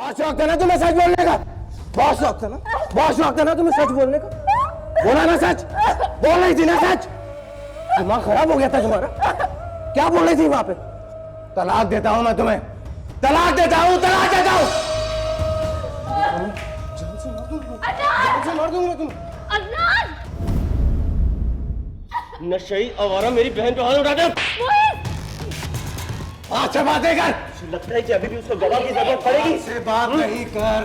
बहुत शौक था ना तुम्हें सच बोलने का, बहुत शौक था ना, बहुत शौक था ना तुम्हें सच बोलने का। बोला ना सच, बोल रही थी ना सच। दिमाग खराब हो गया था तुम्हारा। क्या बोल रही थी वहां पे? तलाक देता हूं मैं तुम्हें, तलाक देता हूं, तलाक देता हूं। जान से मार दूंगा तुम्हें। अदनान! नशेई आवारा मेरी बहन पे हाथ उठाते हो। बात से बातें कर। लगता है कि अभी भी उसको गवाह की जरूरत पड़ेगी। से बात नहीं कर।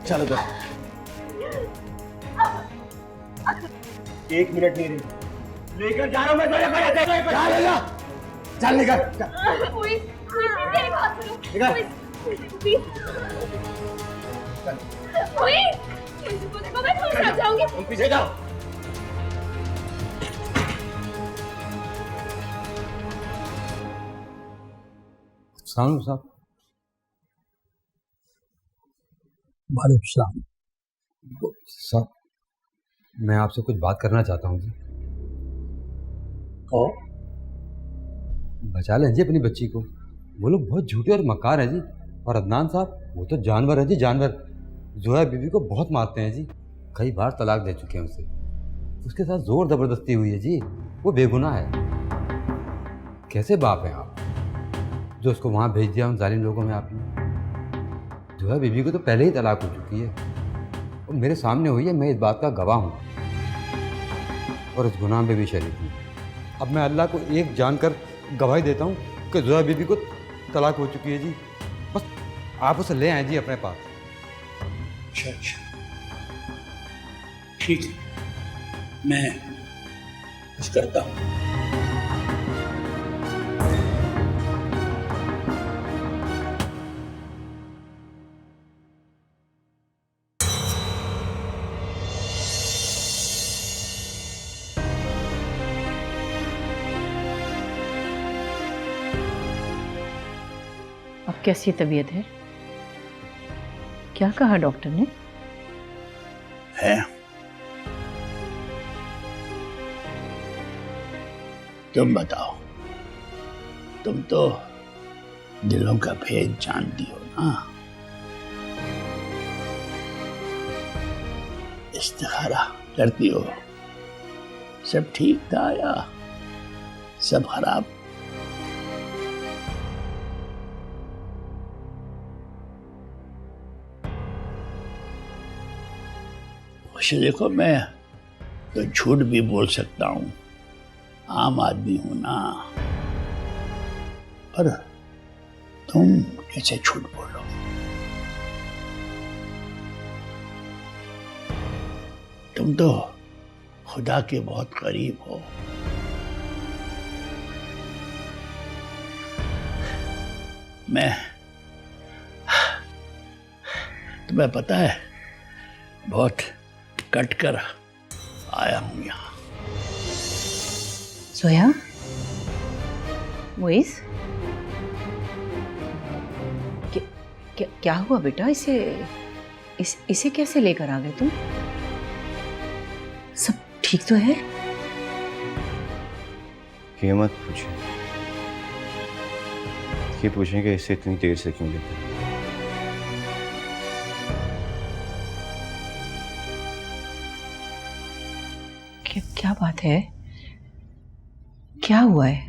चलो दो। 1 मिनट नहीं रही, लेकर जा रहा हूं मैं तुझे पहले। चल ले जा, चल निकल। मेरी बात सुनो। देखो मैं तुम साथ जाऊंगी। तुम पीछे जाओ। साहब वालेकुम। साहब, मैं आपसे कुछ बात करना चाहता हूँ जी। और बचा लें जी अपनी बच्ची को। वो लोग बहुत झूठे और मक्कार हैं जी। और अदनान साहब, वो तो जानवर है जी, जानवर। जोया बीबी को बहुत मारते हैं जी। कई बार तलाक दे चुके हैं उसे। उसके साथ जोर ज़बरदस्ती हुई है जी। वो बेगुनाह है। कैसे बाप हैं आप जो उसको वहाँ भेज दिया उन जालिम लोगों में आपने? जोया बीबी को तो पहले ही तलाक हो चुकी है और मेरे सामने हुई है। मैं इस बात का गवाह हूँ और इस गुनाह में भी शरीक हूँ। अब मैं अल्लाह को एक जानकर गवाही देता हूँ कि जोया बीबी को तलाक हो चुकी है जी। बस आप उसे ले आए जी अपने पास। अच्छा अच्छा, ठीक है, मैं कुछ करता हूँ। अब कैसी तबीयत है? क्या कहा डॉक्टर ने? है, तुम बताओ। तुम तो दिलों का भेद जानती हो ना। इस्तिखारा करती हो। सब ठीक था या सब खराब? वैसे देखो, मैं तो झूठ भी बोल सकता हूँ, आम आदमी हूं ना। पर तुम कैसे झूठ बोलो? तुम तो खुदा के बहुत करीब हो। मैं, तुम्हें पता है, बहुत कट कर आया हूं यहाँ। जोया, मुइज़, क्या हुआ बेटा? इसे कैसे लेकर आ गए तुम? सब ठीक तो है? ये मत पूछे। ये पूछें कि इसे इतनी देर से क्यों लेते हैं। क्या बात है? क्या हुआ है?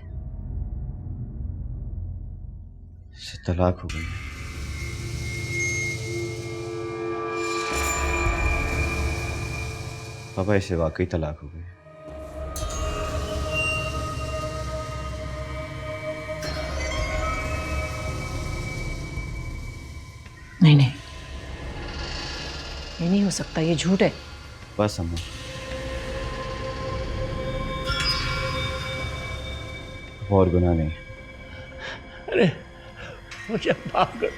इससे तलाक हो गई। पापा, इसे वाकई तलाक हो गई। नहीं नहीं, ये नहीं हो सकता, ये झूठ है। बस अम्मा, और गुनाह नहीं। अरे मुझे माफ कर,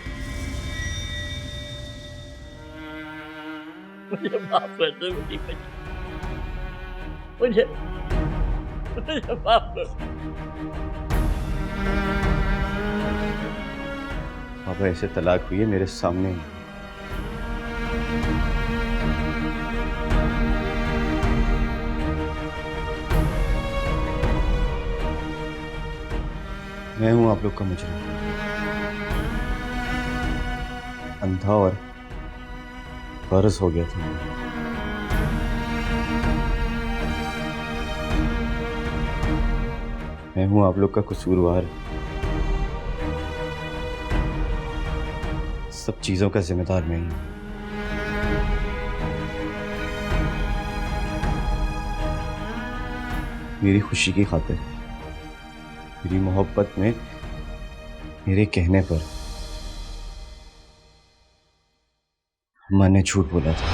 मुझे माफ कर दो मेरी बच्ची। मुझे माफ कर। पापा, ऐसे तलाक हुई है मेरे सामने ही। मैं हूं आप लोग का मुजरिम। अंधा और बरस हो गया था। मैं हूं आप लोग का कसूरवार, सब चीजों का जिम्मेदार मैं ही हूं। मेरी खुशी की खातिर, मेरी मोहब्बत में, मेरे कहने पर अम्मा ने झूठ बोला था।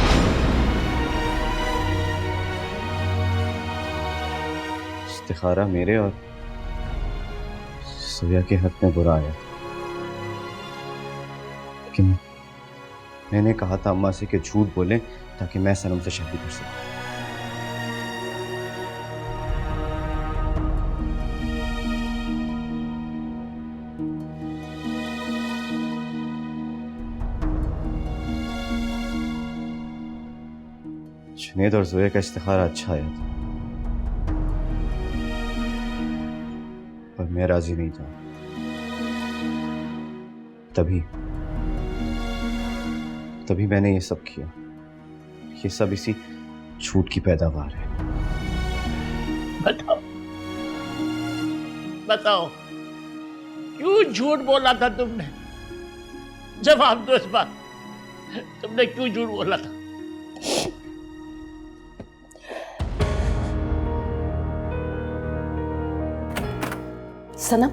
इस्तिखारा मेरे और सोया के हक में बुरा आया था, लेकिन मैंने कहा था अम्मा से कि झूठ बोलें ताकि मैं सनम से शादी कर सकूं। जुनैद और जोया का इस्तिखारा अच्छा आया था, पर मैं राजी नहीं था। तभी मैंने ये सब किया। ये सब इसी झूठ की पैदावार है। बताओ क्यों झूठ बोला था तुमने? जवाब दो इस बार, तुमने क्यों झूठ बोला था? सनम,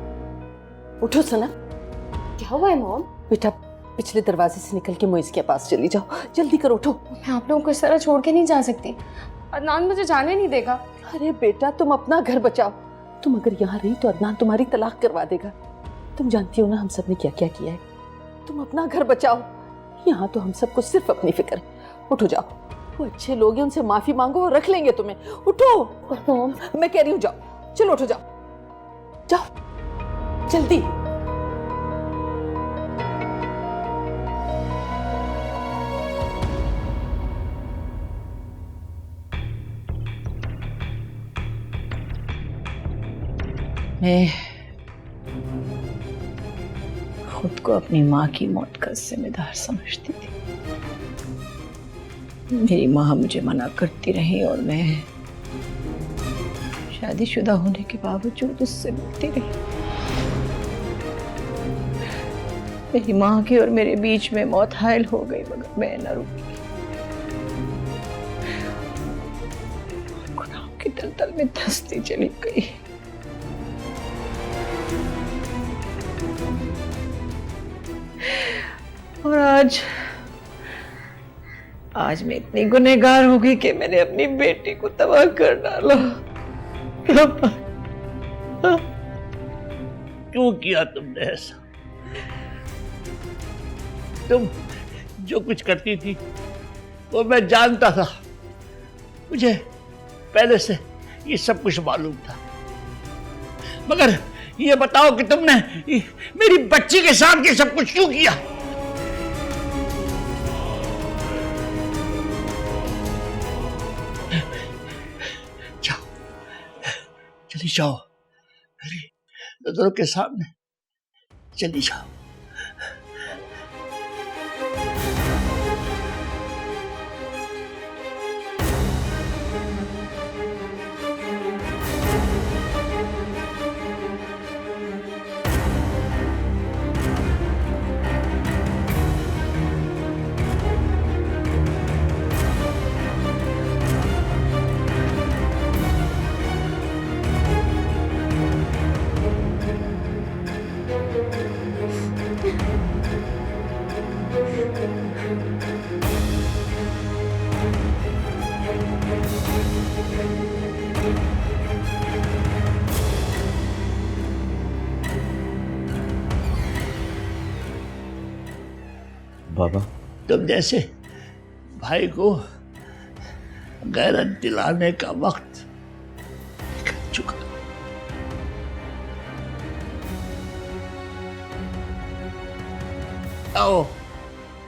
उठो सनम। क्या हुआ है मॉम? बेटा पिछले दरवाजे से निकल के मोइज के पास चली जाओ, जल्दी करो, उठो। मैं आप लोगों को इस तरह छोड़ के नहीं जा सकती, अदनान मुझे जाने नहीं देगा। अरे बेटा तुम अपना घर बचाओ, तुम अगर यहाँ रही तो अदनान तुम्हारी तलाक करवा देगा। तुम जानती हो ना हम सब ने क्या क्या किया है। तुम अपना घर बचाओ, यहाँ तो हम सबको सिर्फ अपनी फिक्र है। उठो जाओ, वो अच्छे लोग हैं, उनसे माफी मांगो, वो रख लेंगे तुम्हें। उठो। मॉम मैं कह रही हूँ जाओ, चलो उठो, जाओ जाओ जल्दी। मैं खुद को अपनी माँ की मौत का जिम्मेदार समझती थी। मेरी माँ मुझे मना करती रही और मैं शादीशुदा होने के बावजूद उससे मिलती रही। मेरी माँ की और मेरे बीच में मौत हायल हो गई, मगर मैं न रुकी। गुनाहों की दलदल में धंसती चली गई। और आज मैं इतनी गुनहगार हो गई कि मैंने अपनी बेटी को तबाह कर डाला। क्यों किया तुमने ऐसा? तुम जो कुछ करती थी वो मैं जानता था, मुझे पहले से ये सब कुछ मालूम था। मगर ये बताओ कि तुमने मेरी बच्ची के साथ ये सब कुछ क्यों किया? जाओ, चली जाओ, मेरी नजरों के सामने चली जाओ। बाबा, तुम जैसे भाई को गैरत दिलाने का वक्त निकल चुका। आओ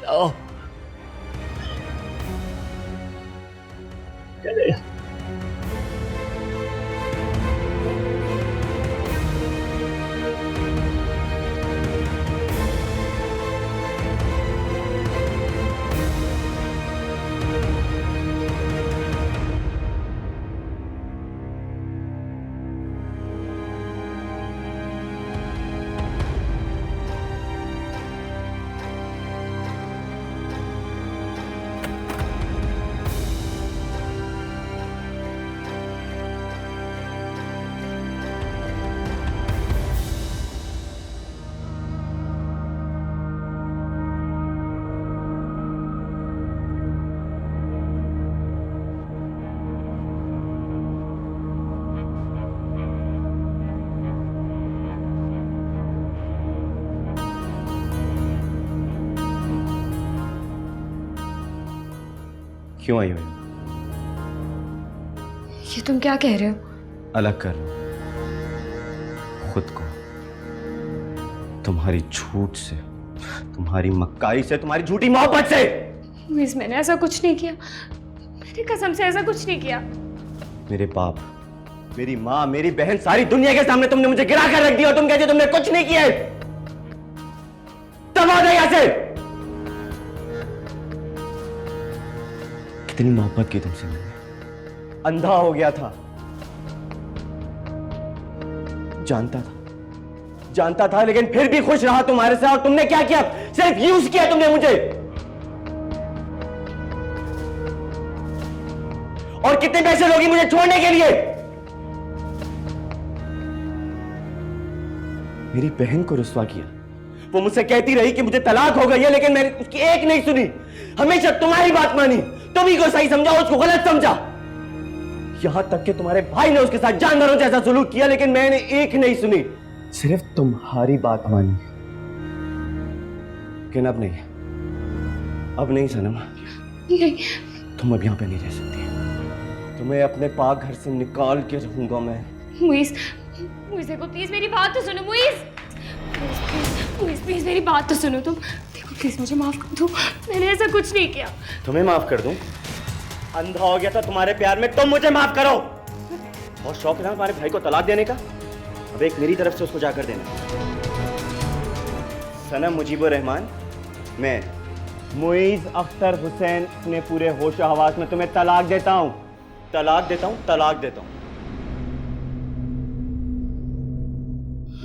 आओ, चलेगा। क्यों आई हुई हो? ये तुम क्या कह रहे हो? अलग कर लो खुद को तुम्हारी झूठ से, तुम्हारी मक्कारी से, तुम्हारी झूठी मोहब्बत से। मुइज़, मैंने ऐसा कुछ नहीं किया, मैंने कसम से ऐसा कुछ नहीं किया। मेरे बाप, मेरी माँ, मेरी बहन, सारी दुनिया के सामने तुमने मुझे गिरा कर रख दिया और तुम कहते तुमने कुछ नहीं किया। तब आ जाए यहां से। कितनी मोहब्बत की तुमसे मैंने, अंधा हो गया था, जानता था लेकिन फिर भी खुश रहा तुम्हारे साथ। और तुमने क्या किया? सिर्फ यूज किया तुमने मुझे। और कितने पैसे लोगी मुझे छोड़ने के लिए? मेरी बहन को रुस्वा किया। वो मुझसे कहती रही कि मुझे तलाक हो गई है, लेकिन मैंने उसकी एक नहीं सुनी। हमेशा तुम्हारी बात मानी, तुम्ही को सही समझा, उसको गलत समझा। यहां तक कि तुम्हारे भाई ने उसके साथ जानवरों जैसा सलूक किया, लेकिन मैंने एक नहीं सुनी, सिर्फ तुम्हारी बात मानी। लेकिन अब नहीं सनम, तुम अब यहां पे नहीं रह सकती। तुम्हें अपने पाक घर से निकाल के रहूंगा मैं। मुइज़, देखो प्लीज मेरी बात तो सुनो। मुइज़, प्लीज मेरी बात तो सुनो तुम। देखो प्लीज मुझे माफ कर दो, मैंने ऐसा कुछ नहीं किया। तुम्हें माफ कर दूं? अंधा हो गया था तुम्हारे प्यार में, तुम मुझे माफ करो। बहुत शौक है ना तुम्हारे भाई को तलाक देने का, अब एक मेरी तरफ से उसको जाकर देना। सनम मुजीबुर रहमान, मैं मुइज़ अख्तर हुसैन अपने पूरे होश हवास में तुम्हें तलाक देता हूं।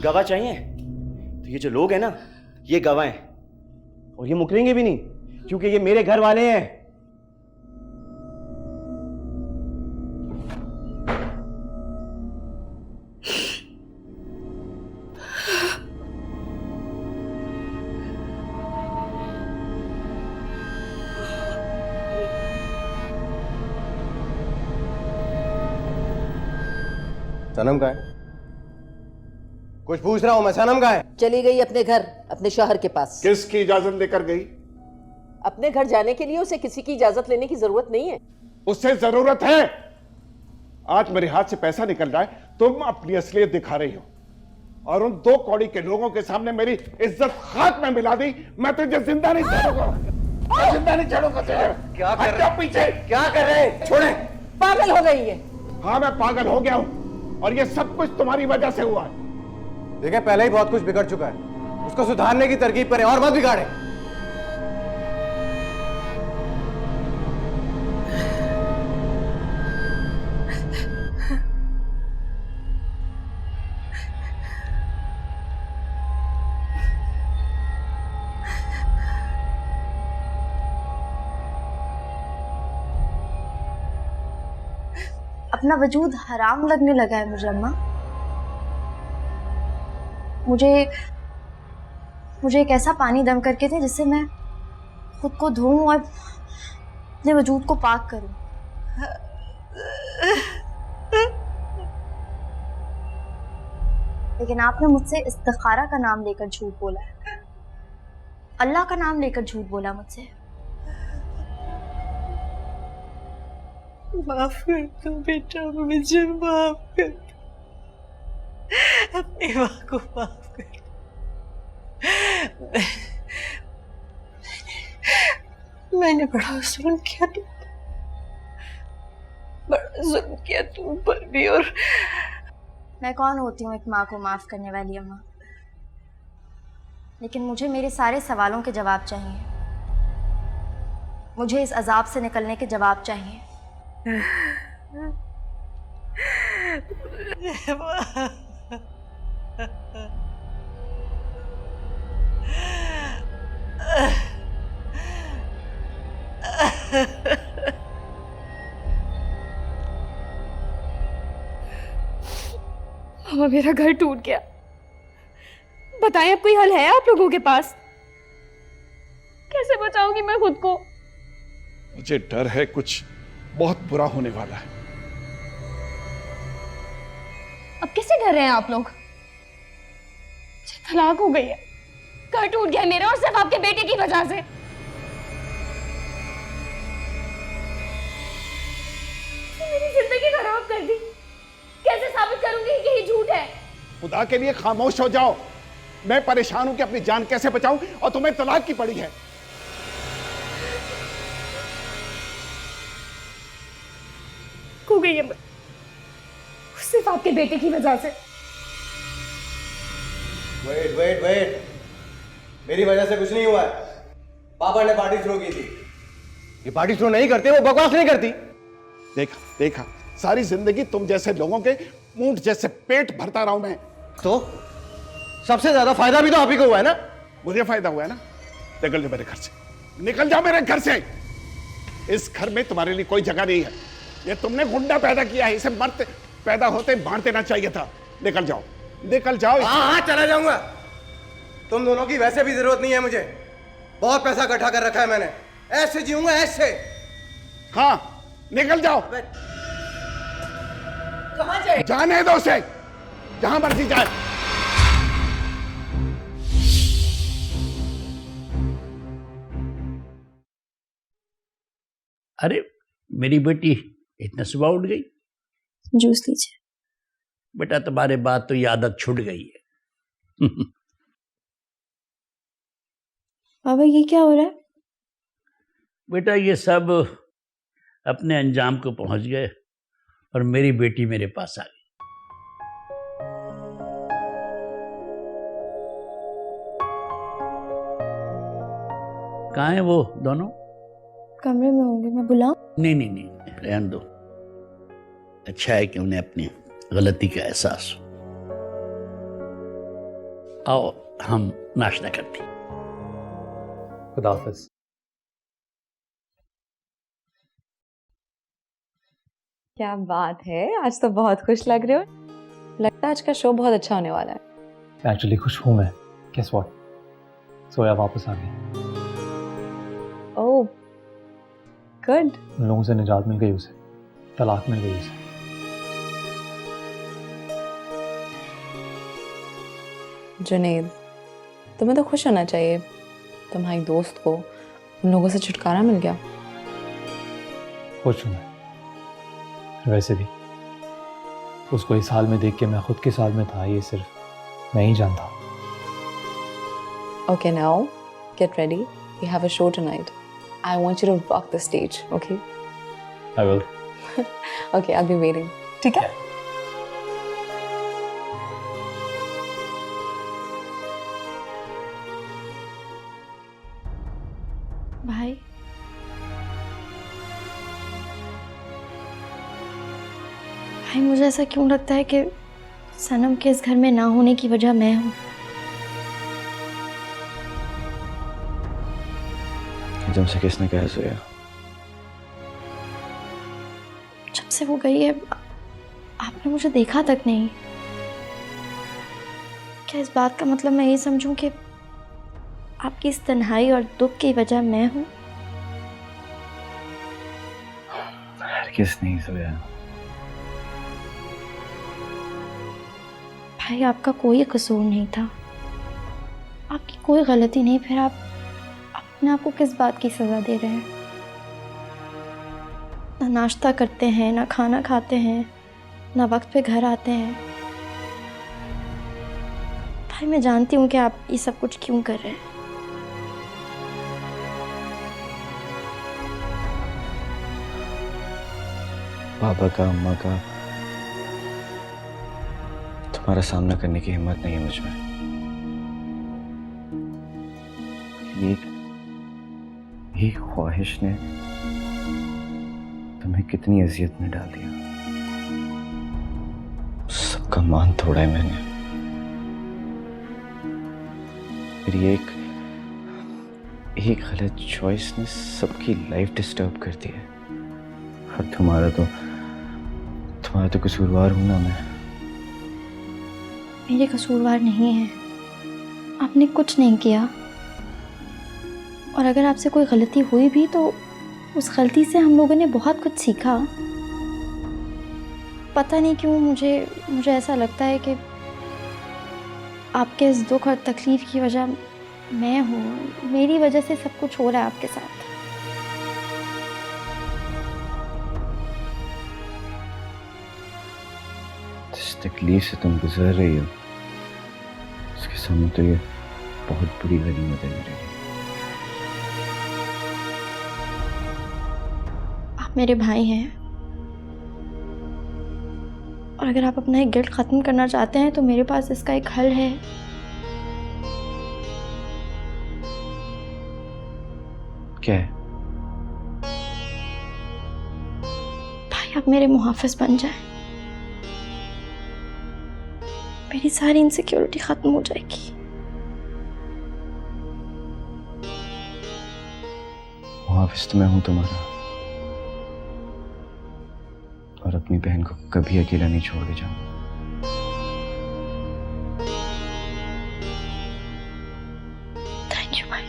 गवाह चाहिए? तो ये जो लोग हैं ना, ये गवाह हैं और ये मुकरेंगे भी नहीं, क्योंकि ये मेरे घर वाले हैं। सनम कहाँ है? कुछ पूछ रहा हूं मैं, सनम कहाँ है? चली गई अपने घर, अपने शौहर के पास। किसकी इजाजत लेकर गई? अपने घर जाने के लिए उसे किसी की इजाजत लेने की जरूरत नहीं है। उससे जरूरत है। आज मेरे हाथ से पैसा निकल रहा है, तुम अपनी असलियत दिखा रही हो और उन 2 कौड़ी के लोगों के सामने मेरी इज्जत खाक में मिला दी। मैं तुझे जिंदा नहीं छोड़ूंगा, जिंदा नहीं छोड़ूंगा तुझे। क्या कर रहे? पीछे क्या कर रहे हैं? छोड़े। पागल हो गई है। हाँ, मैं पागल हो गया हूं और ये सब कुछ तुम्हारी वजह से हुआ है। देखिए, पहले ही बहुत कुछ बिगड़ चुका है, उसको सुधारने की तरकीब करें और मत बिगाड़े। अपना वजूद हराम लगने लगा है मुझे अम्मा। मुझे एक ऐसा पानी दम करके दे जिससे मैं खुद को धोऊं और अपने वजूद को पाक करूं। लेकिन आपने मुझसे इस्तिखारा का नाम लेकर झूठ बोला है, अल्लाह का नाम लेकर झूठ बोला मुझसे। माफ कर दो बेटा, मुझे माफ कर दो, अपनी माँ को माफ कर दो। मैंने बड़ा जुल्म किया तुम पर, बड़ा जुल्म किया तुम पर भी। और मैं कौन होती हूँ एक माँ को माफ करने वाली अम्मा? लेकिन मुझे मेरे सारे सवालों के जवाब चाहिए, मुझे इस अजाब से निकलने के जवाब चाहिए। मामा, मेरा घर टूट गया, बताएं अब कोई हल है आप लोगों के पास? कैसे बचाऊंगी मैं खुद को? मुझे डर है कुछ बहुत बुरा होने वाला है। अब कैसे कर रहे हैं आप लोग? तलाक हो गई है, घर टूट गया मेरा, और सिर्फ आपके बेटे की वजह से। कर दी। कैसे साबित करूंगी कि ये झूठ है? खुदा के लिए खामोश हो जाओ। मैं परेशान हूं कि अपनी जान कैसे बचाऊं और तुम्हें तलाक की पड़ी है। खो गई है मैं, सिर्फ आपके बेटे की वजह से। वेट वेट वेट, मेरी वजह से कुछ नहीं हुआ है। पापा ने पार्टी शुरू की थी। ये पार्टी शुरू नहीं करते, वो बकवास नहीं करती। देखा देखा, सारी जिंदगी तुम जैसे लोगों के ऊंट जैसे पेट भरता रहा हूं मैं। तो सबसे ज्यादा फायदा भी तो आप ही को हुआ है ना। मुझे फायदा हुआ है ना। निकल जाओ मेरे घर से, निकल जाओ मेरे घर से। इस घर में तुम्हारे लिए कोई जगह नहीं है। ये तुमने गुंडा पैदा किया है, इसे मरते पैदा होते मार देना चाहिए था। निकल जाओ, निकल जाओ। हाँ हाँ चला जाऊंगा। तुम दोनों की वैसे भी जरूरत नहीं है मुझे। बहुत पैसा इकट्ठा कर रखा है मैंने, ऐसे जीऊंगा ऐसे। हाँ निकल जाओ। कहाँ जाए? जाने दो उसे, जहां मर्जी जाए। अरे मेरी बेटी इतना सुबह उठ गई? जूस लीजिए। बेटा तुम्हारे बाद तो ये आदत छूट गई है। पापा ये क्या हो रहा है? बेटा ये सब अपने अंजाम को पहुंच गए और मेरी बेटी मेरे पास आ गई। कहाँ है वो दोनों? कमरे में होंगे, मैं बुलाऊं? नहीं नहीं नहीं, रहने दो। अच्छा है कि उन्हें अपनी गलती का एहसास हो। आओ हम नाश्ता करते हैं। खुदा हाफिज। क्या बात है, आज तो बहुत खुश लग रहे हो। लगता है आज का शो बहुत अच्छा होने वाला है। एक्चुअली खुश हूं मैं। गेस व्हाट, सोया वापस आ गई। Oh good. उन लोगों से निजात मिल गई उसे, तलाक मिल गई उसे। जुनैद, तुम्हें तो खुश होना चाहिए, तुम्हारी दोस्त को उन लोगों से छुटकारा मिल गया। खुश हूं मैं। वैसे भी उसको इस हाल में देख के मैं खुद किस हाल में था ये सिर्फ मैं ही जानता। Okay, now get ready. We have a show tonight. I want you to rock the stage, okay? I will. Okay, I'll be waiting. ठीक है? भाई, भाई मुझे ऐसा क्यों लगता है कि सनम के इस घर में ना होने की वजह मैं हूँ। तुमसे किसने कहा सोया? जब से वो गई है आपने मुझे देखा तक नहीं। क्या इस बात का मतलब मैं ये समझूं कि आपकी इस तन्हाई और दुख की वजह मैं हूँ? किस नहीं सोया। भाई आपका कोई कसूर नहीं था, आपकी कोई गलती नहीं, फिर आप अपने आप को किस बात की सजा दे रहे हैं? ना नाश्ता करते हैं, ना खाना खाते हैं, ना वक्त पे घर आते हैं। भाई मैं जानती हूँ कि आप ये सब कुछ क्यों कर रहे हैं। पापा का, अम्मा का, तुम्हारा सामना करने की हिम्मत नहीं है मुझ में। ये ख्वाहिश ने तुम्हें कितनी अजियत में डाल दिया। सबका मान तोड़ा है मैंने। मेरी एक गलत चॉइस ने सबकी लाइफ डिस्टर्ब कर दी है। और तुम्हारा तो कसूरवार हूं ना मैं। मेरे कसूरवार नहीं है, आपने कुछ नहीं किया। और अगर आपसे कोई गलती हुई भी तो उस गलती से हम लोगों ने बहुत कुछ सीखा। पता नहीं क्यों मुझे ऐसा लगता है कि आपके इस दुख और तकलीफ की वजह मैं हूँ। मेरी वजह से सब कुछ हो रहा है आपके साथ। तकलीफ से तुम गुजर रही हो उसके सामने तो ये बहुत बुरी गनीमत है मेरे लिए। आप मेरे भाई हैं और अगर आप अपना एक गिल्ट ख़त्म करना चाहते हैं तो मेरे पास इसका एक हल है। क्या है? भाई आप मेरे मुहाफिज बन जाएं, मेरी सारी इनसिक्योरिटी ख़त्म हो जाएगी। मुहाफिज तो मैं हूं तुम्हारा, और अपनी बहन को कभी अकेला नहीं छोड़ के जाऊंगा। थैंक यू भाई।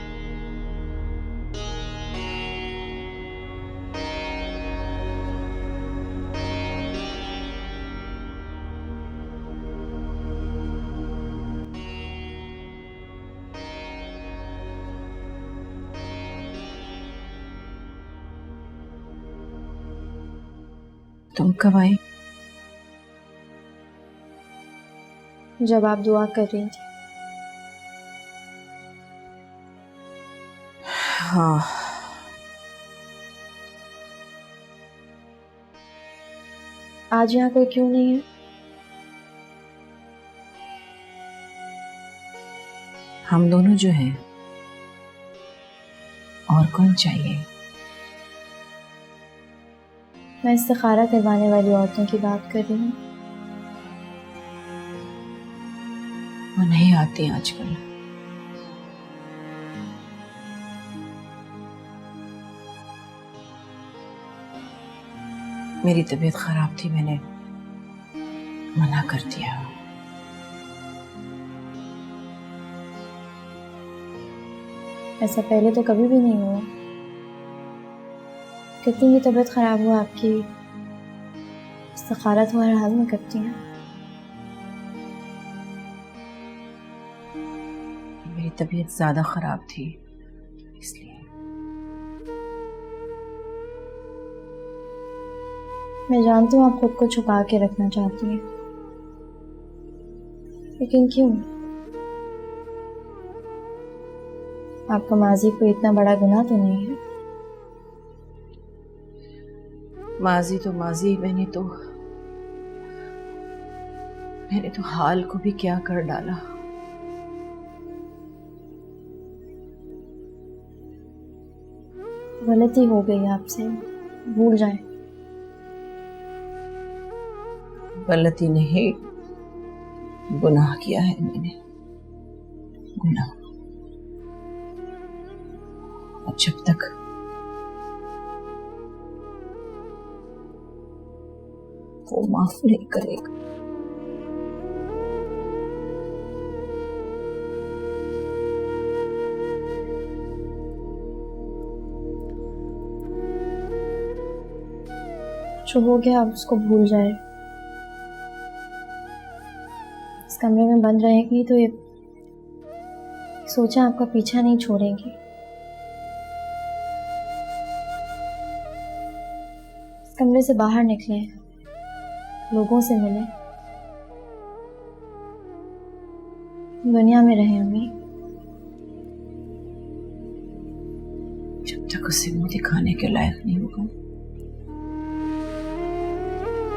तुम कब आई? जब आप दुआ कर रही थी। हाँ, आज यहाँ कोई क्यों नहीं है? हम दोनों जो हैं, और कौन चाहिए? मैं इस्तिखारा करवाने वाली औरतों की बात कर रही हूँ। वो नहीं आती आजकल। मेरी तबीयत खराब थी, मैंने मना कर दिया। ऐसा पहले तो कभी भी नहीं हुआ। कितनी भी तबीयत खराब हो आपकी, इस्तिखारा तो हर हाल में करती हैं। मेरी तबीयत ज्यादा खराब थी इसलिए। मैं जानती हूँ आप खुद को छुपा के रखना चाहती हैं, लेकिन क्यों? आपका माजी कोई इतना बड़ा गुनाह तो नहीं है। माजी तो माजी, मैंने तो हाल को भी क्या कर डाला। गलती हो गई आपसे, भूल जाएं। गलती नहीं, गुनाह किया है मैंने, गुनाह। और जब तक वो माफ नहीं करेगा, जो हो गया आप उसको भूल जाए। इस कमरे में बंद रहेंगी तो ये सोचा आपका पीछा नहीं छोड़ेंगी। इस कमरे से बाहर निकले, लोगों से मिले, दुनिया में रहे अम्मी। जब तक उसे मुंह दिखाने के लायक नहीं होगा,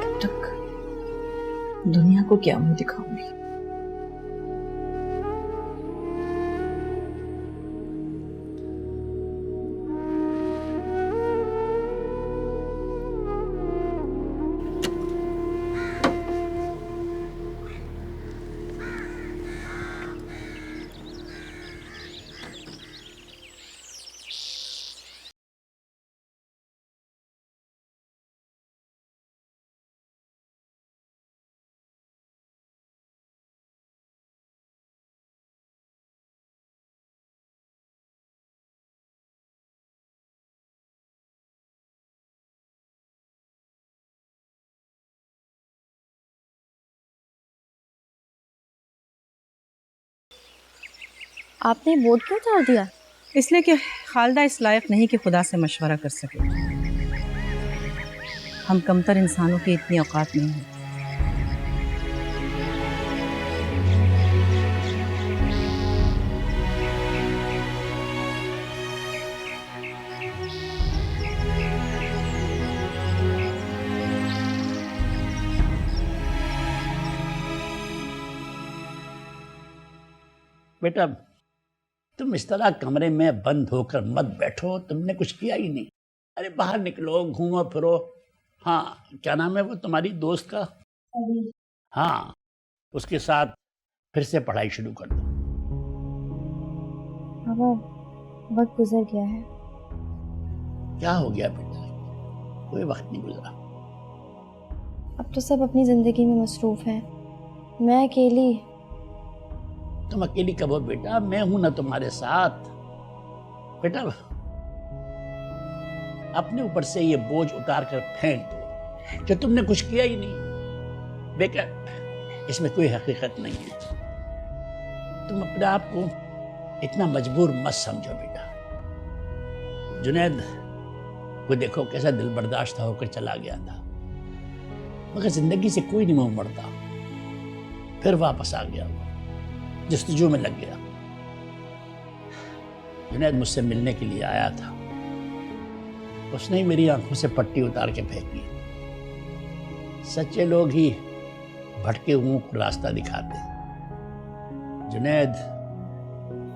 तब तक दुनिया को क्या मुंह दिखाऊंगी। आपने बोर्ड क्यों उतार दिया? इसलिए कि खालदा इस लायक नहीं कि खुदा से मशवरा कर सके। हम कमतर इंसानों की इतनी औकात नहीं है। बेटा तुम इस तरह कमरे में बंद होकर मत बैठो, तुमने कुछ किया ही नहीं। अरे बाहर निकलो, घूमो फिरो। हाँ, क्या नाम है वो तुम्हारी दोस्त का? हाँ, उसके साथ फिर से पढ़ाई शुरू कर दो। पापा वक्त गुजर गया है। क्या हो गया बेटा? कोई वक्त नहीं गुजरा। अब तो सब अपनी जिंदगी में मसरूफ हैं, मैं अकेली। तुम अकेली कब हो बेटा? मैं हूं ना तुम्हारे साथ। बेटा अपने ऊपर से ये बोझ उतार कर फेंक दो कि तुमने कुछ किया ही नहीं। बेकार, इसमें कोई हकीकत नहीं है। तुम अपने आप को इतना मजबूर मत समझो बेटा। जुनैद को देखो कैसा दिल बर्दाश्त होकर चला गया था, मगर जिंदगी से कोई नहीं मुंह मोड़ता। फिर वापस आ गया, जस्तजू में लग गया। जुनैद मुझसे मिलने के लिए आया था, उसने ही मेरी आंखों से पट्टी उतार के फेंकी। सच्चे लोग ही भटके हुओं को रास्ता दिखाते। जुनैद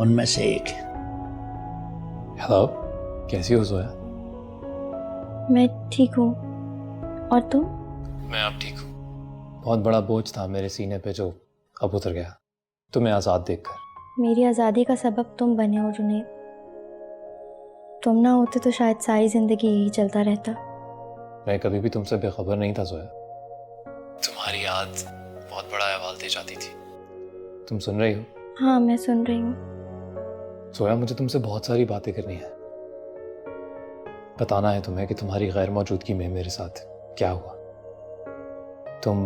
उनमें से एक है। हेलो, कैसी हो जोया? मैं ठीक हूँ, और तुम? मैं अब ठीक हूँ। बहुत बड़ा बोझ था मेरे सीने पे जो अब उतर गया तुम्हें आज़ाद देखकर। मेरी आज़ादी का सबब तुम बने हो जुनैद। तुम ना होते तो शायद सारी जिंदगी यही चलता रहता। मैं कभी भी तुमसे बेखबर नहीं था जोया। तुम्हारी याद बहुत बड़ा अहवाल दे जाती थी। तुम सुन रही हो? हाँ, मैं सुन रही हूँ। जोया, मुझे तुमसे बहुत सारी बातें करनी है। बताना है तुम्हें कि तुम्हारी गैर मौजूदगी में मेरे साथ क्या हुआ। तुम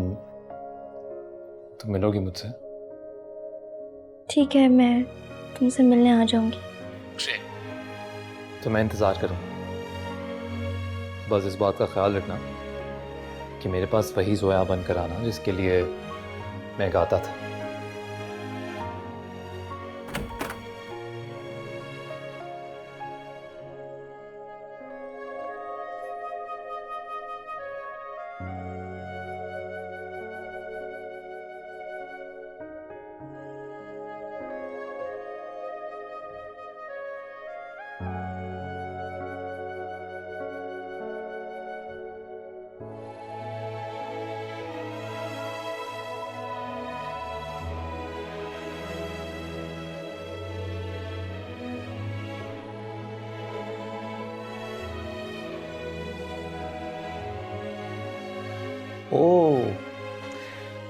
मिलोगी मुझसे? ठीक है, मैं तुमसे मिलने आ जाऊंगी। तो मैं इंतज़ार करूँगा। बस इस बात का ख्याल रखना कि मेरे पास वही जोया बनकर आना जिसके लिए मैं गाता था। ओह,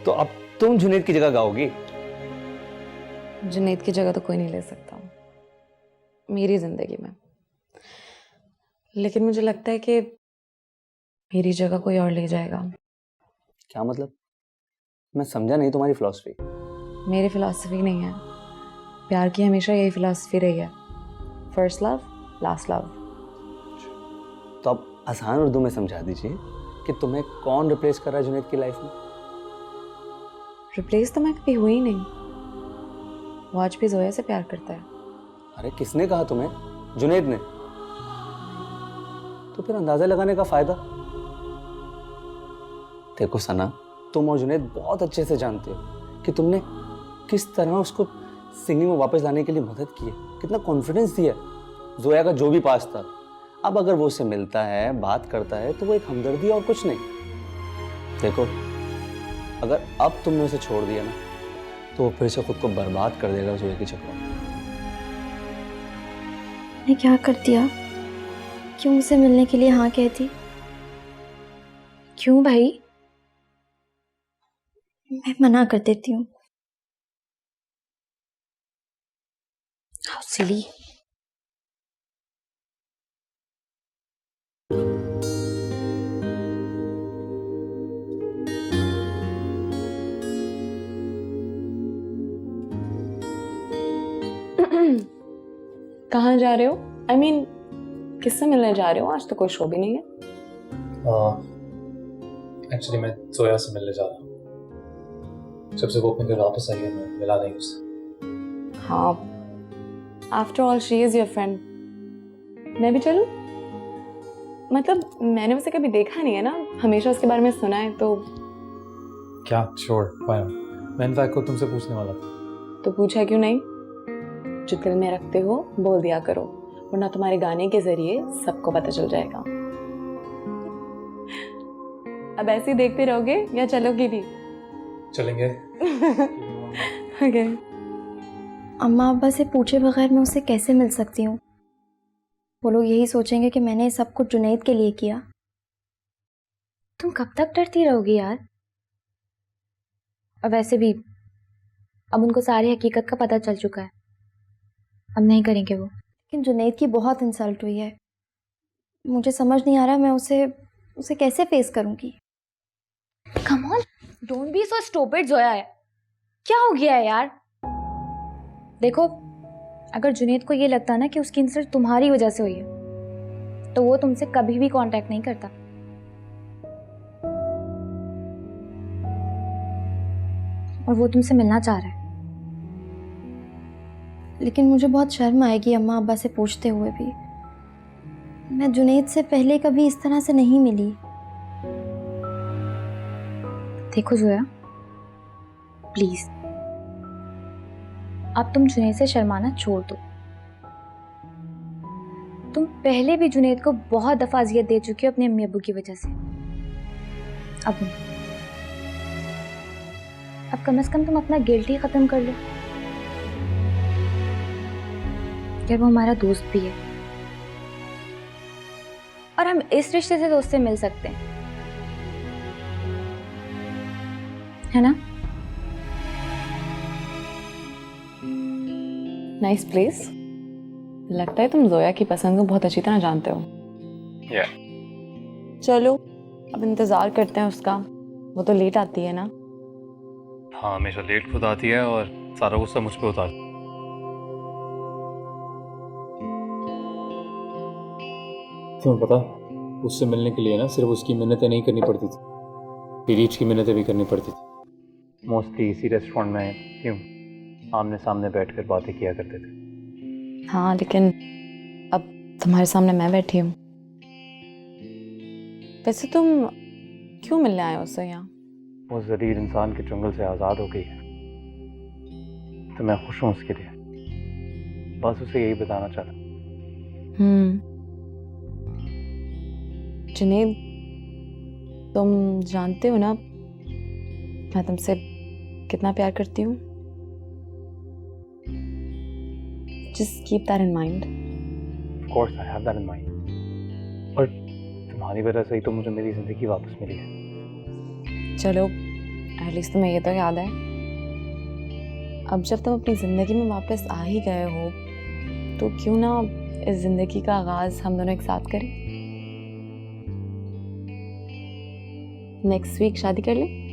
तो अब तुम जुनैद की जगह गाओगी? जुनैद की जगह तो कोई नहीं ले सकता मेरी जिंदगी में, लेकिन मुझे लगता है कि मेरी जगह कोई और ले जाएगा। क्या मतलब? मैं समझा नहीं तुम्हारी फिलॉसफी। मेरी फिलॉसफी नहीं है, प्यार की हमेशा यही फिलॉसफी रही है, फर्स्ट लव लास्ट लव। तो अब आसान उर्दू में समझा दीजिए कि तुम्हें कौन रिप्लेस कर रहा है जुनैद की लाइफ में? रिप्लेस तो मैं कभी हुई ही नहीं, वो आज भी जोया से प्यार करता है। अरे किसने कहा तुम्हें? जुनैद ने। तो फिर अंदाजा लगाने का फायदा? देखो सना, तुम और जुनैद बहुत अच्छे से जानते हो कि तुमने किस तरह उसको सिंगिंग में वापस लाने के लिए मदद की है, कितना कॉन्फिडेंस दिया। जोया का जो भी पास था, अब अगर वो उससे मिलता है, बात करता है, तो वो एक हमदर्दी और कुछ नहीं। देखो, अगर अब तुमने उसे छोड़ दिया ना, तो वो फिर से खुद को बर्बाद कर देगा जोया के चक्कर में। मैं क्या कर दिया? क्यों उसे मिलने के लिए हाँ कहती? क्यों भाई? मैं मना कर देती हूँ। How silly. कहाँ जा रहे हो? I mean, किससे मिलने जा रहे हो? आज तो कोई शो भी नहीं है। एक्चुअली मैं जोया से मिलने जा रहा हूँ। जब से वो अपने घर वापस आई है, मैं मिला नहीं उससे। हाँ, after all she is your friend. मैं भी चलूं? मतलब मैंने उसे कभी देखा नहीं है ना, हमेशा उसके बारे में सुना है तो। क्या? Sure, why not. मैं इनफैक्ट को तुमसे पूछने वाला था। तो पूछा क्यों नहीं? जो दिल में रखते हो बोल दिया करो, वरना तुम्हारे गाने के जरिए सबको पता चल जाएगा। अब ऐसे ही देखते रहोगे या चलोगे भी? चलेंगे। ओके। अम्मा अब्बा से पूछे बगैर मैं उससे कैसे मिल सकती हूँ? वो लोग यही सोचेंगे कि मैंने सब कुछ जुनैद के लिए किया। तुम कब तक डरती रहोगी यार? और वैसे भी अब उनको सारी हकीकत का पता चल चुका है, अब नहीं करेंगे वो। लेकिन जुनैद की बहुत इंसल्ट हुई है, मुझे समझ नहीं आ रहा मैं उसे कैसे फेस करूंगी। Come on, don't be so stupid Zoya. है क्या हो गया है यार? देखो, अगर जुनैद को ये लगता ना कि उसकी इंसल्ट तुम्हारी वजह से हुई है तो वो तुमसे कभी भी कांटेक्ट नहीं करता। और वो तुमसे मिलना चाह रहा है, लेकिन मुझे बहुत शर्म आएगी अम्मा अब्बा से पूछते हुए भी। मैं जुनैद से पहले कभी इस तरह से नहीं मिली। देखो जोया, प्लीज अब तुम जुनैद से शर्माना छोड़ दो। तुम पहले भी जुनैद को बहुत दफा अजियत दे चुकी हो अपने अम्मी अब्बू की वजह से। अब कम से कम तुम अपना गिल्ट ही खत्म कर लो। यार वो हमारा दोस्त भी है और हम इस रिश्ते से दोस्त से मिल सकते हैं, है ना? Nice place. लगता है तुम जोया की पसंद को बहुत अच्छी तरह जानते हो। चलो अब इंतजार करते हैं उसका, वो तो लेट आती है ना। हाँ, हमेशा लेट खुद आती है और सारा गुस्सा मुझ पे उतारती है। तुम्हें पता, उससे मिलने के लिए ना सिर्फ उसकी मिन्नतें नहीं करनी पड़ती थी, पीरीच की मिन्नतें भी करनी पड़ती थी। मोस्टली इसी रेस्टोरेंट में यूँ आमने सामने बैठकर बातें किया करते थे। हाँ, लेकिन अब तुम्हारे सामने मैं बैठी हूँ। वैसे तुम क्यों मिलने आए हो उससे यहाँ? वो ज़लील इंसान के चंगुल से आज़ाद हो गई है, तो मैं खुश हूँ उसके लिए। बस उसे यही बताना चाहता। जुनैद, तुम जानते हो ना मैं तुमसे कितना प्यार करती हूँ। Just keep that in mind. Of course, I have that in mind. और तुम्हारी वजह से ही तो मुझे मेरी जिंदगी वापस मिली है। चलो, एटलीस्ट तुम्हें ये तो याद है। अब जब तुम अपनी जिंदगी में वापस आ ही गए हो तो क्यों ना इस जिंदगी का आगाज हम दोनों एक साथ करें? नेक्स्ट वीक शादी कर लें?